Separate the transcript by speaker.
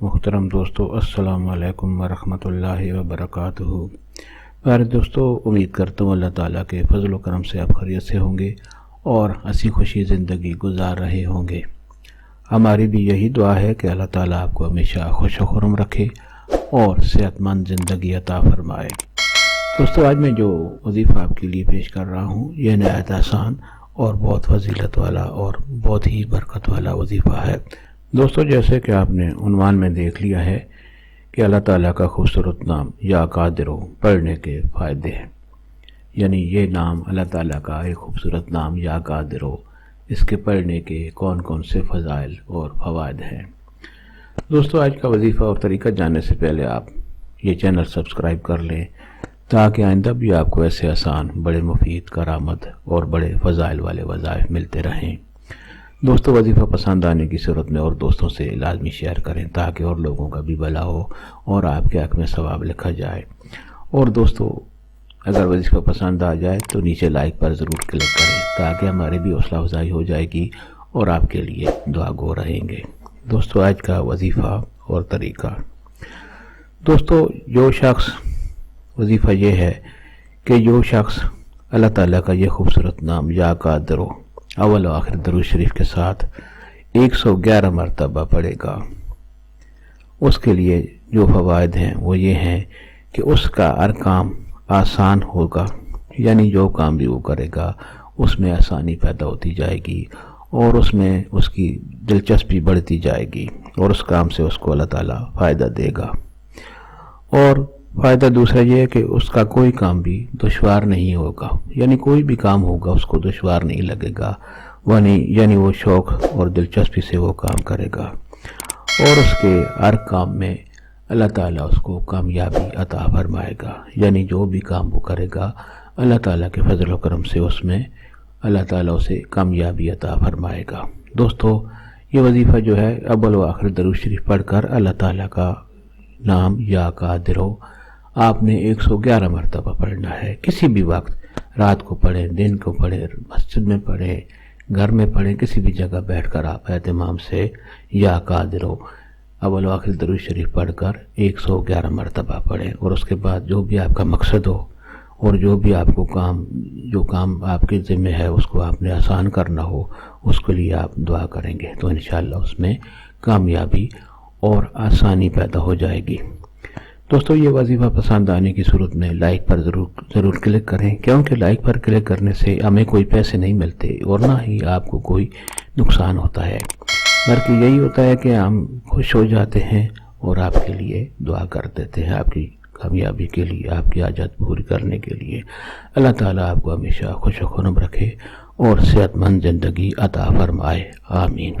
Speaker 1: محترم دوستو، السلام علیکم ورحمۃ اللہ وبرکاتہ۔ پیارے دوستو، امید کرتا ہوں اللہ تعالیٰ کے فضل و کرم سے آپ خیریت سے ہوں گے اور ہنسی خوشی زندگی گزار رہے ہوں گے۔ ہماری بھی یہی دعا ہے کہ اللہ تعالیٰ آپ کو ہمیشہ خوش و خرم رکھے اور صحت مند زندگی عطا فرمائے۔ دوستو، آج میں جو وظیفہ آپ کے لیے پیش کر رہا ہوں یہ نہایت آسان اور بہت فضیلت والا اور بہت ہی برکت والا وظیفہ ہے۔ دوستو، جیسے کہ آپ نے عنوان میں دیکھ لیا ہے کہ اللہ تعالیٰ کا خوبصورت نام یا قادرو پڑھنے کے فائدے ہیں، یعنی یہ نام اللہ تعالیٰ کا ایک خوبصورت نام یا قادرو، اس کے پڑھنے کے کون کون سے فضائل اور فوائد ہیں۔ دوستو، آج کا وظیفہ اور طریقہ جاننے سے پہلے آپ یہ چینل سبسکرائب کر لیں تاکہ آئندہ بھی آپ کو ایسے آسان، بڑے مفید، کرامت اور بڑے فضائل والے وظائف ملتے رہیں۔ دوستو، وظیفہ پسند آنے کی صورت میں اور دوستوں سے لازمی شیئر کریں تاکہ اور لوگوں کا بھی بھلا ہو اور آپ کے حق میں ثواب لکھا جائے۔ اور دوستو، اگر وظیفہ پسند آ جائے تو نیچے لائک پر ضرور کلک کریں تاکہ ہماری بھی حوصلہ افزائی ہو جائے گی اور آپ کے لیے دعا گو رہیں گے۔ دوستو، آج کا وظیفہ اور طریقہ۔ دوستو، وظیفہ یہ ہے کہ جو شخص اللہ تعالیٰ کا یہ خوبصورت نام یا قادرو اول و آخر درود شریف کے ساتھ 111 مرتبہ پڑھے گا، اس کے لیے جو فوائد ہیں وہ یہ ہیں کہ اس کا ہر کام آسان ہوگا، یعنی جو کام بھی وہ کرے گا اس میں آسانی پیدا ہوتی جائے گی اور اس میں اس کی دلچسپی بڑھتی جائے گی اور اس کام سے اس کو اللہ تعالیٰ فائدہ دے گا۔ اور فائدہ دوسرا یہ ہے کہ اس کا کوئی کام بھی دشوار نہیں ہوگا، یعنی کوئی بھی کام ہوگا اس کو دشوار نہیں لگے گا، یعنی وہ شوق اور دلچسپی سے وہ کام کرے گا اور اس کے ہر کام میں اللہ تعالیٰ اس کو کامیابی عطا فرمائے گا، یعنی جو بھی کام وہ کرے گا اللہ تعالیٰ کے فضل و کرم سے اس میں اللہ تعالیٰ اسے کامیابی عطا فرمائے گا۔ دوستو، یہ وظیفہ جو ہے اول و آخر درود شریف پڑھ کر اللہ تعالیٰ کا نام یا قادرو آپ نے 111 مرتبہ پڑھنا ہے۔ کسی بھی وقت، رات کو پڑھیں، دن کو پڑھیں، مسجد میں پڑھیں، گھر میں پڑھیں، کسی بھی جگہ بیٹھ کر آپ اہتمام سے یا قادرو اول و آخر درود شریف پڑھ کر 111 مرتبہ پڑھیں اور اس کے بعد جو بھی آپ کا مقصد ہو اور جو بھی آپ کو جو کام آپ کے ذمہ ہے اس کو آپ نے آسان کرنا ہو، اس کے لیے آپ دعا کریں گے تو انشاءاللہ اس میں کامیابی اور آسانی پیدا ہو جائے گی۔ دوستو، یہ وظیفہ پسند آنے کی صورت میں لائک پر ضرور کلک کریں، کیونکہ لائک پر کلک کرنے سے ہمیں کوئی پیسے نہیں ملتے اور نہ ہی آپ کو کوئی نقصان ہوتا ہے، بلکہ یہی ہوتا ہے کہ ہم خوش ہو جاتے ہیں اور آپ کے لیے دعا کر دیتے ہیں، آپ کی کامیابی کے لیے، آپ کی حاجت پوری کرنے کے لیے۔ اللہ تعالیٰ آپ کو ہمیشہ خوش و خرم رکھے اور صحت مند زندگی عطا فرمائے، آمین۔